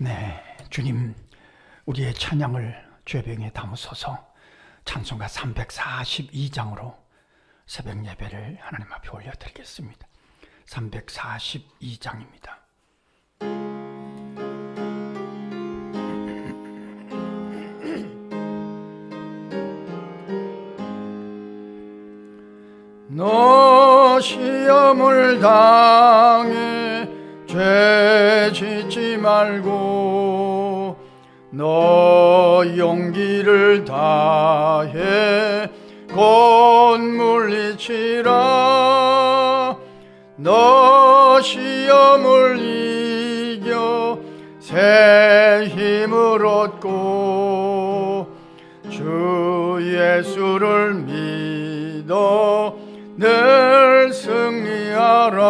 네, 주님, 우리의 찬양을 죄병에 담으소서. 찬송가 342장으로 새벽 예배를 하나님 앞에 올려드리겠습니다. 342장입니다. 너 시험을 당해 죄 짓지 말고 너 용기를 다해 곧 물리치라. 너 시험을 이겨 새 힘을 얻고 주 예수를 믿어 늘 승리하라.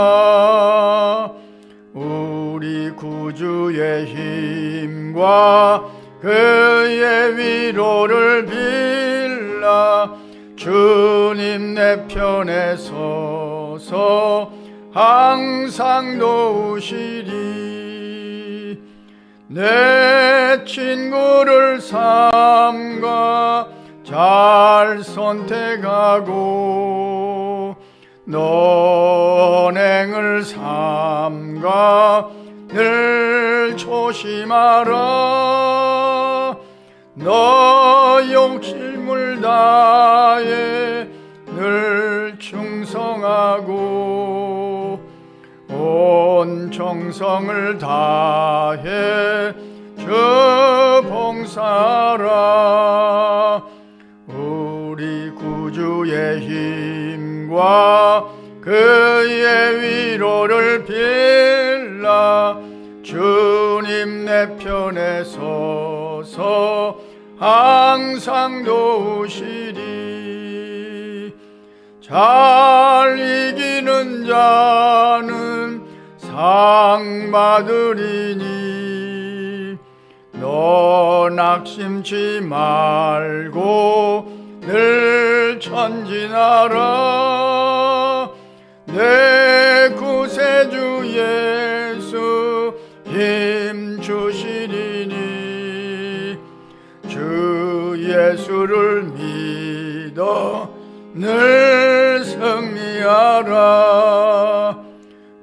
우리 구주의 힘과 그의 위로를 빌라. 주님 내 편에 서서 항상 도우시리. 내 친구를 삼가 잘 선택하고 언행을 삼가 늘 조심하라. 너 욕심을 다해 늘 충성하고 온 정성을 다해 주 봉사하라. 우리 구주의 힘과 그의 위로를 빌라. 주님 내 편에 서서 항상 도우시리. 잘 이기는 자는 상 받으리니 너 낙심치 말고 늘 전진하라. 내 구세주 예수 힘 주시리니 주 예수를 믿어 늘 승리하라.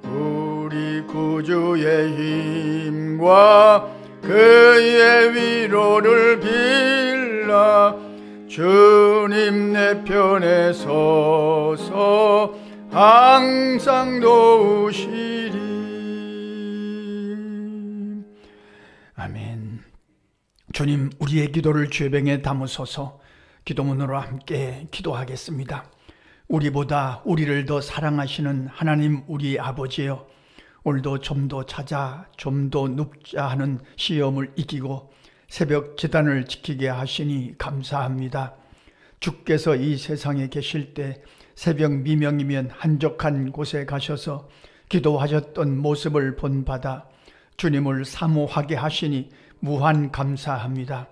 우리 구주의 힘과 그의 위로를 빌라. 주님 내 편에 서서 항상 도우시리. 아멘. 주님, 우리의 기도를 죄병에 담으소서. 기도문으로 함께 기도하겠습니다. 우리보다 우리를 더 사랑하시는 하나님 우리 아버지여, 오늘도 좀 더 찾아 좀 더 눕자 하는 시험을 이기고 새벽 제단을 지키게 하시니 감사합니다. 주께서 이 세상에 계실 때 새벽 미명이면 한적한 곳에 가셔서 기도하셨던 모습을 본받아 주님을 사모하게 하시니 무한 감사합니다.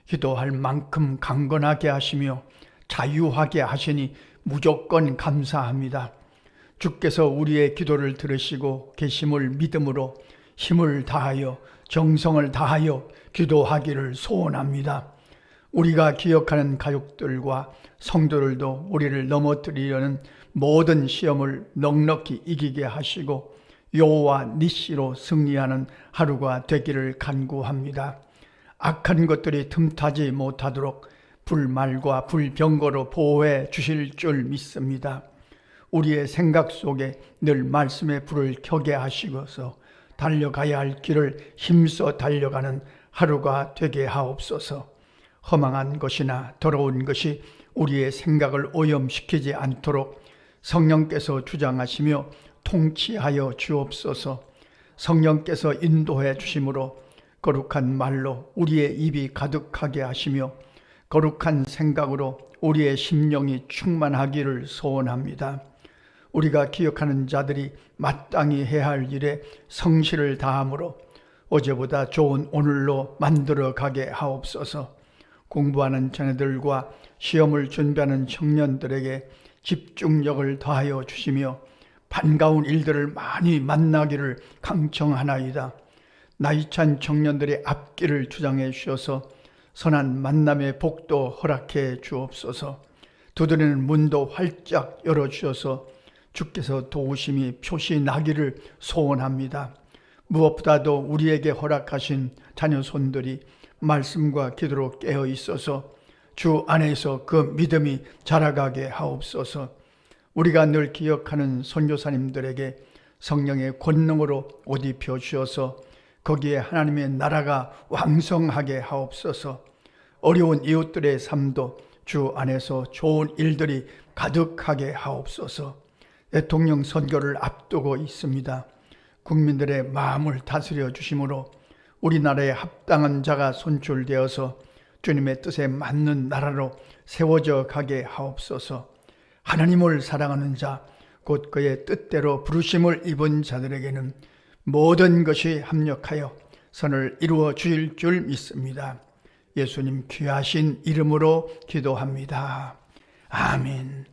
기도할 만큼 강건하게 하시며 자유하게 하시니 무조건 감사합니다. 주께서 우리의 기도를 들으시고 계심을 믿음으로 힘을 다하여 정성을 다하여 기도하기를 소원합니다. 우리가 기억하는 가족들과 성도들도 우리를 넘어뜨리려는 모든 시험을 넉넉히 이기게 하시고 여호와 니시로 승리하는 하루가 되기를 간구합니다. 악한 것들이 틈타지 못하도록 불말과 불병거로 보호해 주실 줄 믿습니다. 우리의 생각 속에 늘 말씀의 불을 켜게 하시고서 달려가야 할 길을 힘써 달려가는 하루가 되게 하옵소서. 허망한 것이나 더러운 것이 우리의 생각을 오염시키지 않도록 성령께서 주장하시며 통치하여 주옵소서. 성령께서 인도해 주심으로 거룩한 말로 우리의 입이 가득하게 하시며 거룩한 생각으로 우리의 심령이 충만하기를 소원합니다. 우리가 기억하는 자들이 마땅히 해야 할 일에 성실을 다함으로 어제보다 좋은 오늘로 만들어 가게 하옵소서. 공부하는 자녀들과 시험을 준비하는 청년들에게 집중력을 더하여 주시며 반가운 일들을 많이 만나기를 강청하나이다. 나이 찬 청년들의 앞길을 주장해 주셔서 선한 만남의 복도 허락해 주옵소서. 두드리는 문도 활짝 열어주셔서 주께서 도우심이 표시 나기를 소원합니다. 무엇보다도 우리에게 허락하신 자녀 손들이 말씀과 기도로 깨어 있어서 주 안에서 그 믿음이 자라가게 하옵소서. 우리가 늘 기억하는 선교사님들에게 성령의 권능으로 옷 입혀 주셔서 거기에 하나님의 나라가 왕성하게 하옵소서. 어려운 이웃들의 삶도 주 안에서 좋은 일들이 가득하게 하옵소서. 대통령 선거를 앞두고 있습니다. 국민들의 마음을 다스려 주심으로 우리나라에 합당한 자가 선출되어서 주님의 뜻에 맞는 나라로 세워져 가게 하옵소서. 하나님을 사랑하는 자, 곧 그의 뜻대로 부르심을 입은 자들에게는 모든 것이 합력하여 선을 이루어 주일 줄 믿습니다. 예수님 귀하신 이름으로 기도합니다. 아멘.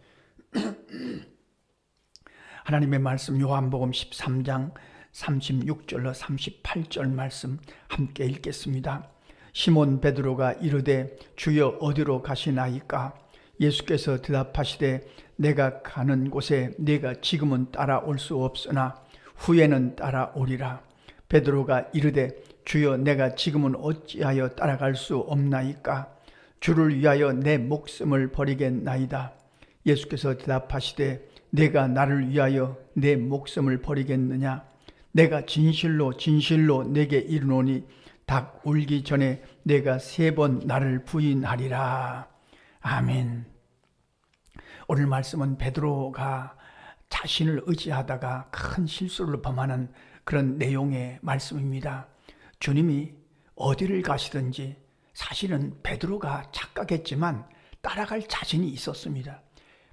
하나님의 말씀 요한복음 13장 36절로 38절 말씀 함께 읽겠습니다. 시몬 베드로가 이르되 주여 어디로 가시나이까? 예수께서 대답하시되 내가 가는 곳에 네가 지금은 따라올 수 없으나 후에는 따라오리라. 베드로가 이르되 주여 내가 지금은 어찌하여 따라갈 수 없나이까? 주를 위하여 내 목숨을 버리겠나이다. 예수께서 대답하시되 내가 나를 위하여 내 목숨을 버리겠느냐? 내가 진실로 진실로 내게 이르노니 닭 울기 전에 내가 3번 나를 부인하리라. 아멘. 오늘 말씀은 베드로가 자신을 의지하다가 큰 실수를 범하는 그런 내용의 말씀입니다. 주님이 어디를 가시든지 사실은 베드로가 착각했지만 따라갈 자신이 있었습니다.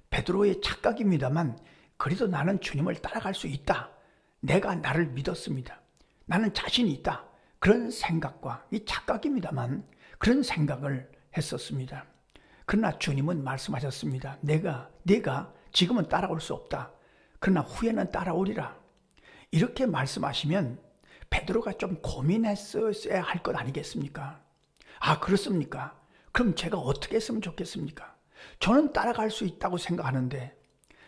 베드로의 착각입니다만 그래도 나는 주님을 따라갈 수 있다. 내가 나를 믿었습니다. 나는 자신이 있다. 그런 생각과 이 착각입니다만 그런 생각을 했었습니다. 그러나 주님은 말씀하셨습니다. 내가 지금은 따라올 수 없다. 그러나 후에는 따라오리라. 이렇게 말씀하시면 베드로가 좀 고민했어야 할 것 아니겠습니까? 아, 그렇습니까? 그럼 제가 어떻게 했으면 좋겠습니까? 저는 따라갈 수 있다고 생각하는데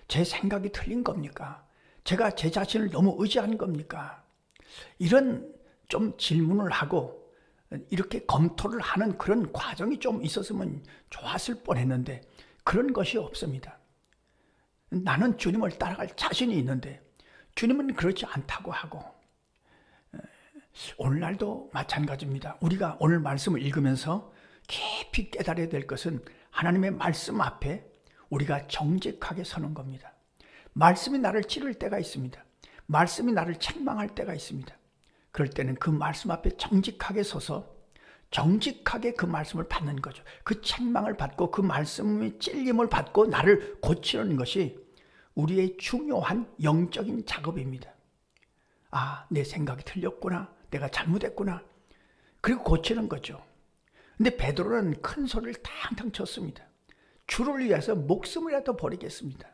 제 생각이 틀린 겁니까? 제가 제 자신을 너무 의지하는 겁니까? 이런 좀 질문을 하고 이렇게 검토를 하는 그런 과정이 좀 있었으면 좋았을 뻔했는데 그런 것이 없습니다. 나는 주님을 따라갈 자신이 있는데 주님은 그렇지 않다고 하고, 오늘날도 마찬가지입니다. 우리가 오늘 말씀을 읽으면서 깊이 깨달아야 될 것은 하나님의 말씀 앞에 우리가 정직하게 서는 겁니다. 말씀이 나를 찌를 때가 있습니다. 말씀이 나를 책망할 때가 있습니다. 그럴 때는 그 말씀 앞에 정직하게 서서 정직하게 그 말씀을 받는 거죠. 그 책망을 받고 그 말씀의 찔림을 받고 나를 고치는 것이 우리의 중요한 영적인 작업입니다. 아, 내 생각이 틀렸구나. 내가 잘못했구나. 그리고 고치는 거죠. 근데 베드로는 큰 소리를 탕탕 쳤습니다. 주를 위해서 목숨이라도 버리겠습니다.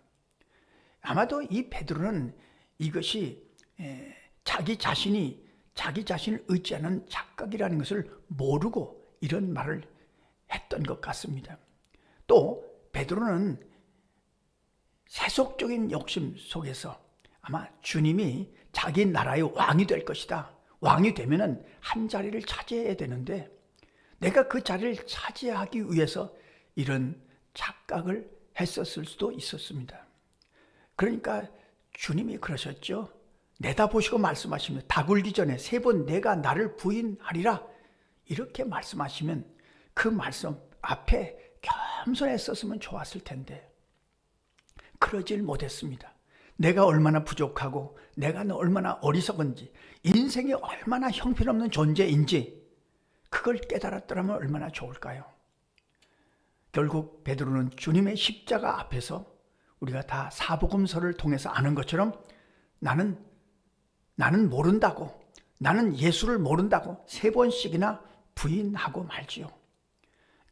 아마도 이 베드로는 이것이 자기 자신을 의지하는 착각이라는 것을 모르고 이런 말을 했던 것 같습니다. 또 베드로는 세속적인 욕심 속에서 아마 주님이 자기 나라의 왕이 될 것이다. 왕이 되면은 한 자리를 차지해야 되는데 내가 그 자리를 차지하기 위해서 이런 착각을 했었을 수도 있었습니다. 그러니까 주님이 그러셨죠. 내다보시고 말씀하시면 닭 울기 전에 3번 내가 나를 부인하리라. 이렇게 말씀하시면 그 말씀 앞에 겸손했었으면 좋았을 텐데 그러질 못했습니다. 내가 얼마나 부족하고 내가 얼마나 어리석은지 인생이 얼마나 형편없는 존재인지 그걸 깨달았더라면 얼마나 좋을까요? 결국 베드로는 주님의 십자가 앞에서 우리가 다 사복음서를 통해서 아는 것처럼 나는 모른다고, 나는 예수를 모른다고 3번씩이나 부인하고 말지요.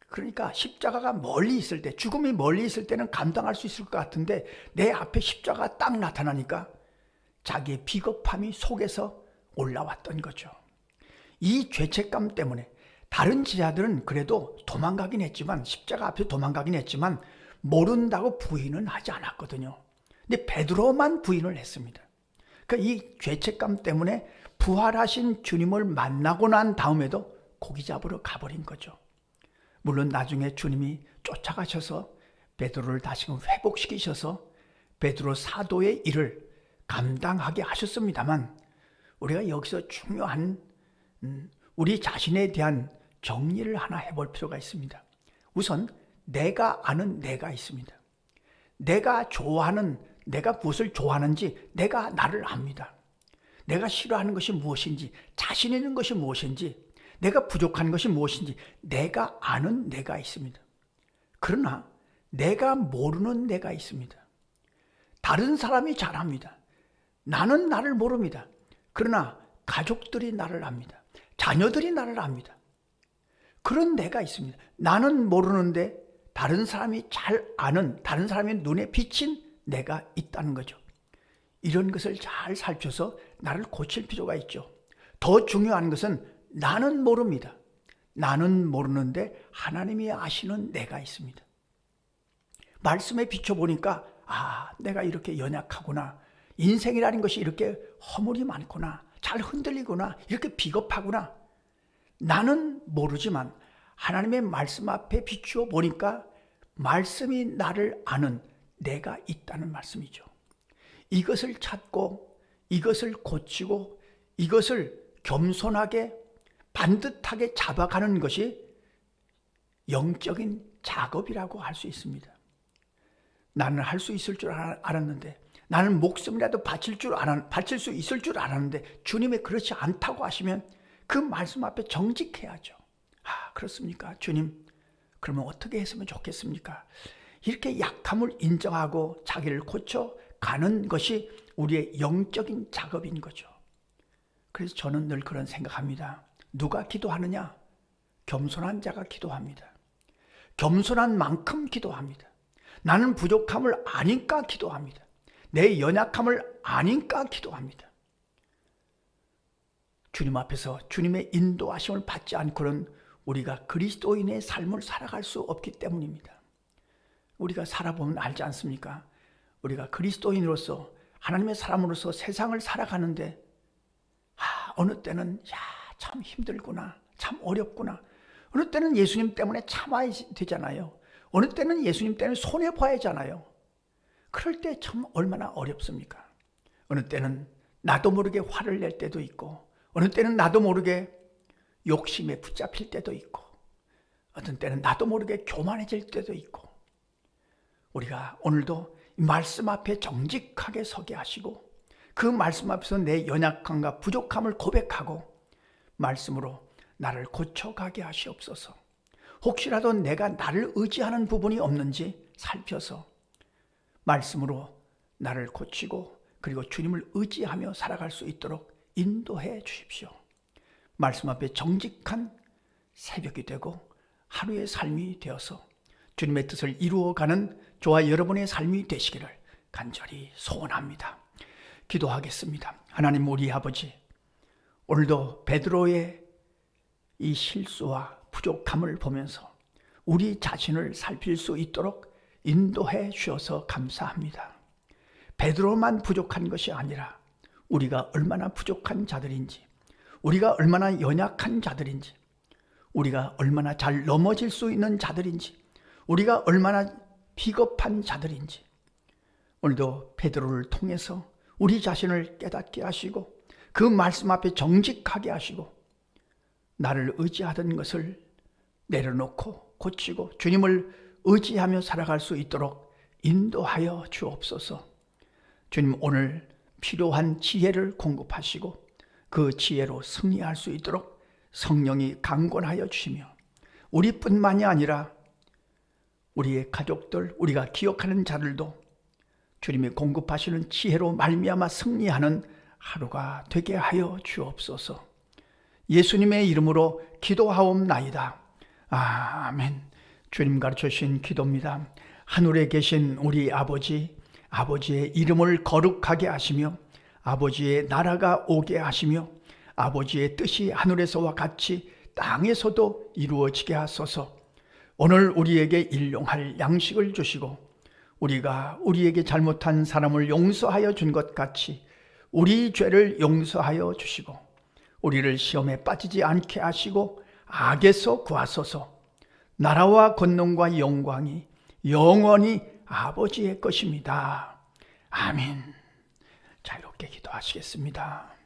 그러니까 십자가가 멀리 있을 때, 죽음이 멀리 있을 때는 감당할 수 있을 것 같은데 내 앞에 십자가가 딱 나타나니까 자기의 비겁함이 속에서 올라왔던 거죠. 이 죄책감 때문에 다른 제자들은 그래도 도망가긴 했지만, 십자가 앞에 도망가긴 했지만 모른다고 부인은 하지 않았거든요. 근데 베드로만 부인을 했습니다. 그러니까 이 죄책감 때문에 부활하신 주님을 만나고 난 다음에도 고기 잡으러 가버린 거죠. 물론 나중에 주님이 쫓아가셔서 베드로를 다시금 회복시키셔서 베드로 사도의 일을 감당하게 하셨습니다만, 우리가 여기서 중요한 우리 자신에 대한 정리를 하나 해볼 필요가 있습니다. 우선 내가 아는 내가 있습니다. 내가 무엇을 좋아하는지 내가 나를 압니다. 내가 싫어하는 것이 무엇인지, 자신 있는 것이 무엇인지, 내가 부족한 것이 무엇인지 내가 아는 내가 있습니다. 그러나 내가 모르는 내가 있습니다. 다른 사람이 잘 압니다. 나는 나를 모릅니다. 그러나 가족들이 나를 압니다. 자녀들이 나를 압니다. 그런 내가 있습니다. 나는 모르는데 다른 사람이 잘 아는, 다른 사람의 눈에 비친 내가 있다는 거죠. 이런 것을 잘 살펴서 나를 고칠 필요가 있죠. 더 중요한 것은 나는 모릅니다. 나는 모르는데 하나님이 아시는 내가 있습니다. 말씀에 비춰보니까 내가 이렇게 연약하구나. 인생이라는 것이 이렇게 허물이 많구나. 잘 흔들리구나. 이렇게 비겁하구나. 나는 모르지만 하나님의 말씀 앞에 비추어 보니까 말씀이 나를 아는 내가 있다는 말씀이죠. 이것을 찾고 이것을 고치고 이것을 겸손하게 반듯하게 잡아가는 것이 영적인 작업이라고 할 수 있습니다. 나는 할 수 있을 줄 알았는데, 나는 목숨이라도 바칠 수 있을 줄 알았는데 주님이 그렇지 않다고 하시면 그 말씀 앞에 정직해야죠. 그렇습니까? 주님, 그러면 어떻게 했으면 좋겠습니까? 이렇게 약함을 인정하고 자기를 고쳐가는 것이 우리의 영적인 작업인 거죠. 그래서 저는 늘 그런 생각합니다. 누가 기도하느냐? 겸손한 자가 기도합니다. 겸손한 만큼 기도합니다. 나는 부족함을 아니까 기도합니다. 내 연약함을 아니까 기도합니다. 주님 앞에서 주님의 인도하심을 받지 않고는 우리가 그리스도인의 삶을 살아갈 수 없기 때문입니다. 우리가 살아보면 알지 않습니까? 우리가 그리스도인으로서, 하나님의 사람으로서 세상을 살아가는데 어느 때는 참 힘들구나, 참 어렵구나. 어느 때는 예수님 때문에 참아야 되잖아요. 어느 때는 예수님 때문에 손해봐야 하잖아요. 그럴 때 참 얼마나 어렵습니까? 어느 때는 나도 모르게 화를 낼 때도 있고, 어느 때는 나도 모르게 욕심에 붙잡힐 때도 있고, 어떤 때는 나도 모르게 교만해질 때도 있고, 우리가 오늘도 말씀 앞에 정직하게 서게 하시고 그 말씀 앞에서 내 연약함과 부족함을 고백하고 말씀으로 나를 고쳐가게 하시옵소서. 혹시라도 내가 나를 의지하는 부분이 없는지 살펴서 말씀으로 나를 고치고 그리고 주님을 의지하며 살아갈 수 있도록 인도해 주십시오. 말씀 앞에 정직한 새벽이 되고 하루의 삶이 되어서 주님의 뜻을 이루어가는 저와 여러분의 삶이 되시기를 간절히 소원합니다. 기도하겠습니다. 하나님 우리 아버지, 오늘도 베드로의 이 실수와 부족함을 보면서 우리 자신을 살필 수 있도록 인도해 주셔서 감사합니다. 베드로만 부족한 것이 아니라 우리가 얼마나 부족한 자들인지, 우리가 얼마나 연약한 자들인지, 우리가 얼마나 잘 넘어질 수 있는 자들인지, 우리가 얼마나 비겁한 자들인지 오늘도 베드로를 통해서 우리 자신을 깨닫게 하시고 그 말씀 앞에 정직하게 하시고 나를 의지하던 것을 내려놓고 고치고 주님을 의지하며 살아갈 수 있도록 인도하여 주옵소서. 주님, 오늘 필요한 지혜를 공급하시고 그 지혜로 승리할 수 있도록 성령이 강권하여 주시며 우리뿐만이 아니라 우리의 가족들, 우리가 기억하는 자들도 주님이 공급하시는 지혜로 말미암아 승리하는 하루가 되게 하여 주옵소서. 예수님의 이름으로 기도하옵나이다. 아멘. 주님 가르쳐 주신 기도입니다. 하늘에 계신 우리 아버지, 아버지의 이름을 거룩하게 하시며 아버지의 나라가 오게 하시며 아버지의 뜻이 하늘에서와 같이 땅에서도 이루어지게 하소서. 오늘 우리에게 일용할 양식을 주시고 우리가 우리에게 잘못한 사람을 용서하여 준 것 같이 우리 죄를 용서하여 주시고 우리를 시험에 빠지지 않게 하시고 악에서 구하소서. 나라와 권능과 영광이 영원히 아버지의 것입니다. 아멘. 자유롭게 기도하시겠습니다.